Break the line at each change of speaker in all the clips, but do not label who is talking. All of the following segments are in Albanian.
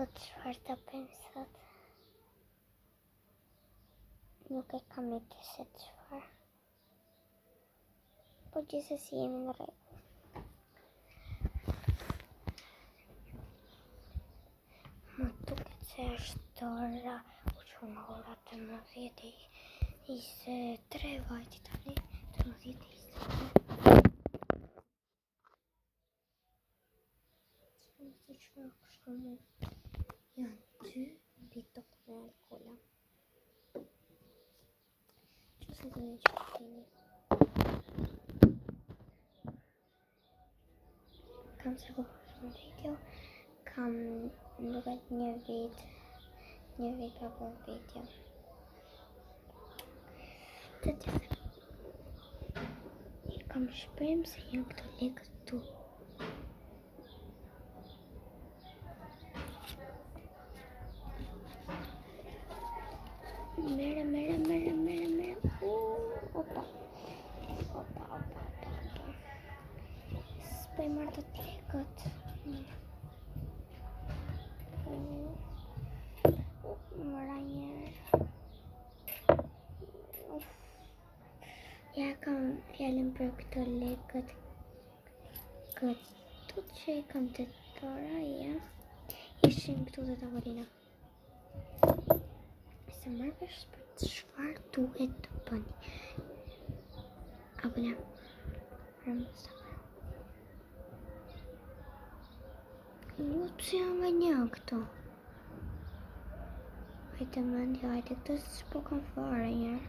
thot çfarë ta pensat. Nuk e kam ide se çfarë. Po gjithsesi jemi në rregull. Më duket se është ora, u që nga ora 13:23 vajti tani, 13:23. Se që nga kështu më janë 2 bitok me alkola. Që se të një që këtini. Kam se ku në video, kam duket një vit ka për video. Të tjetër, kam shprem se janë këto lekët tu. Mere. Opa. S'poj marrë të lekët. Mëra njerë. Ja kam fjallin për këto lekët. Këtu që i kam të tëra, ja. Ishin këtu të tavolina. Se marrë vesh për çfarë duhet të bëni. Apo ne? Rëmësa. Pse janë nga një këto? Hajde mendja, hajde këtë s'po kam fare njerë.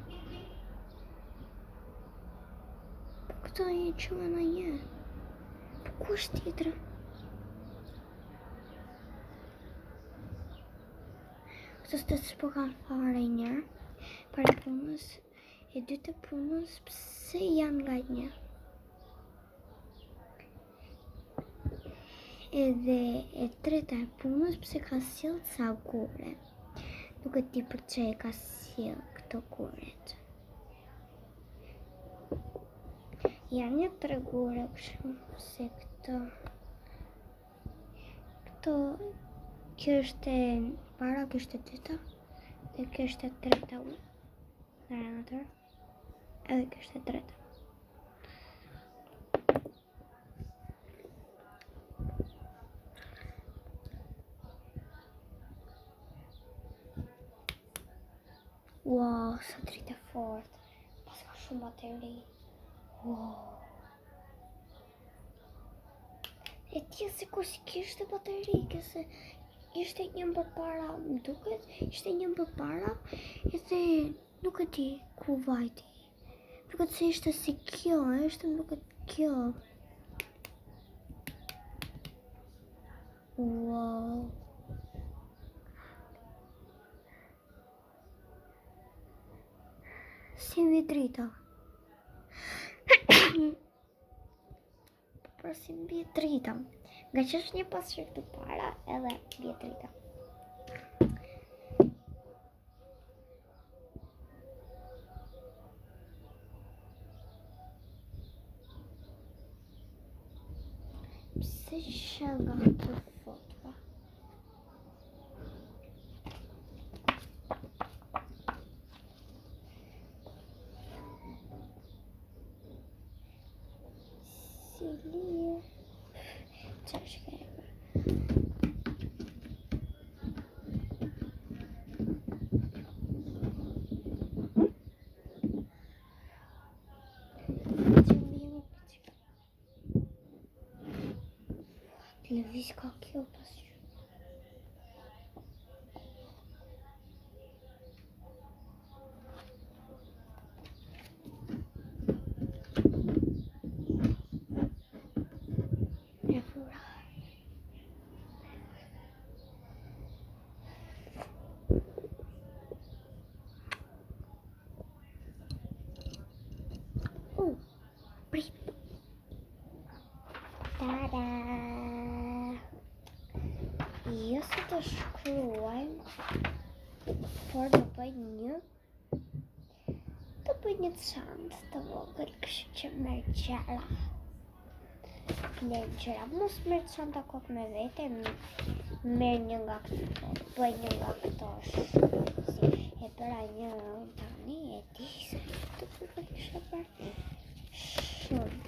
Po këto një që nga një. Po ku është tjetra? Këto s'po kam fare njerë. Para punës, e dytë punës, pse janë nga një? Edhe e treta e punës, pse ka sjell ca gure. Nuk e di për çe ka sjell këto guret. Janë një 3 gure kështu, se këto. Kjo është e para, kjo është e dyta, dhe kjo është e treta. Edhe kjo është e treta. Wow, sa dritë e fort. Pas ka shumë bateri. Wow. E tje se kur si kishte bateri, këse ishte një më përpara, më duket, ishte një më përpara, edhe nuk e di ku vajti. Duket se ishte si kjo, ishte më duket kjo. Wow. Si mbi drita. Pra si mbi drita. Nga që është një pasër këtu para, edhe mbi drita. Pse shëll nga këtë foto? Silje. Qa shkaj? Televiz ka kjo pasur. Prit. Tada! Jo se të shkruajmë, por do bëj një çantë të vogël, kështu që merr gjëra. Blen qëra, mos merr çanta kot me vete, merr një nga këto, bëj një nga këto, si e bëra një tani, e di se të përë kisha bërë shumë.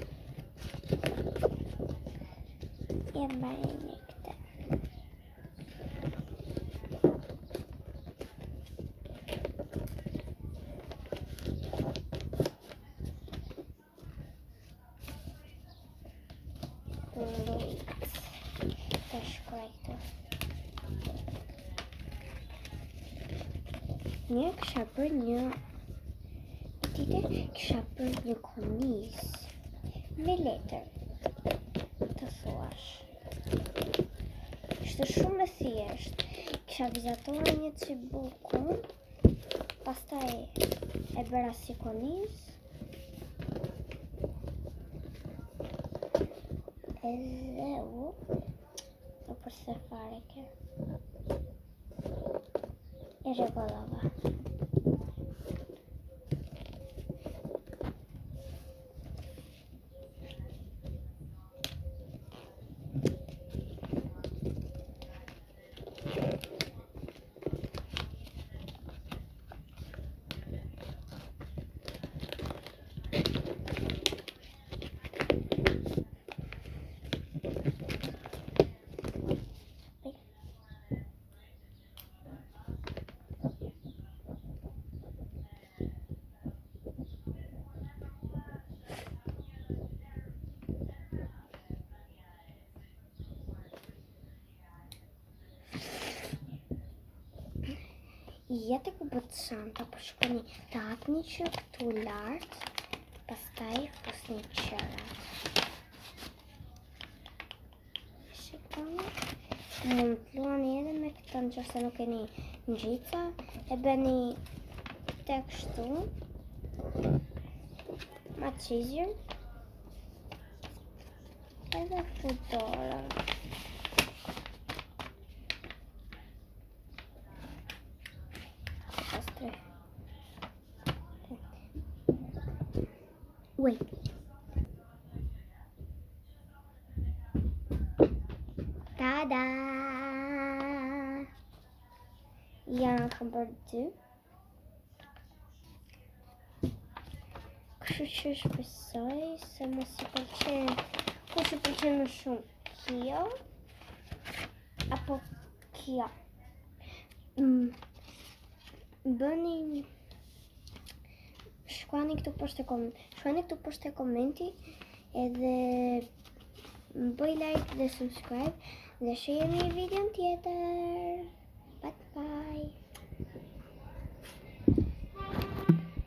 E bëra një këte. Të shkruaj këtu. Një kisha bërë një kisha bërë një konis me letër të thuash. Ishte shumë e thjesht. Kisha vizatuar një bukun, pastaj e bëra si konis. Edhe u përse fare kjo. E rregullova. Jetë ku bët çanta, po shkoni të hapni që këtu lart, pastaj fusni qërat. Shikoni, mund të luani edhe me këtë nëse nuk keni ngjitsa, e bëni tek kështu, ma qizjur, edhe fudora. Wait. Ta-da! Ja, kam bërë 2. Kështu që shpresoj se mos i pëlqen, kush i pëlqen më shumë kjo apo kjo. Bëni shkruani këtu poshtë e komenti edhe bëj like dhe subscribe dhe shihemi në videon tjetër. Bye bye.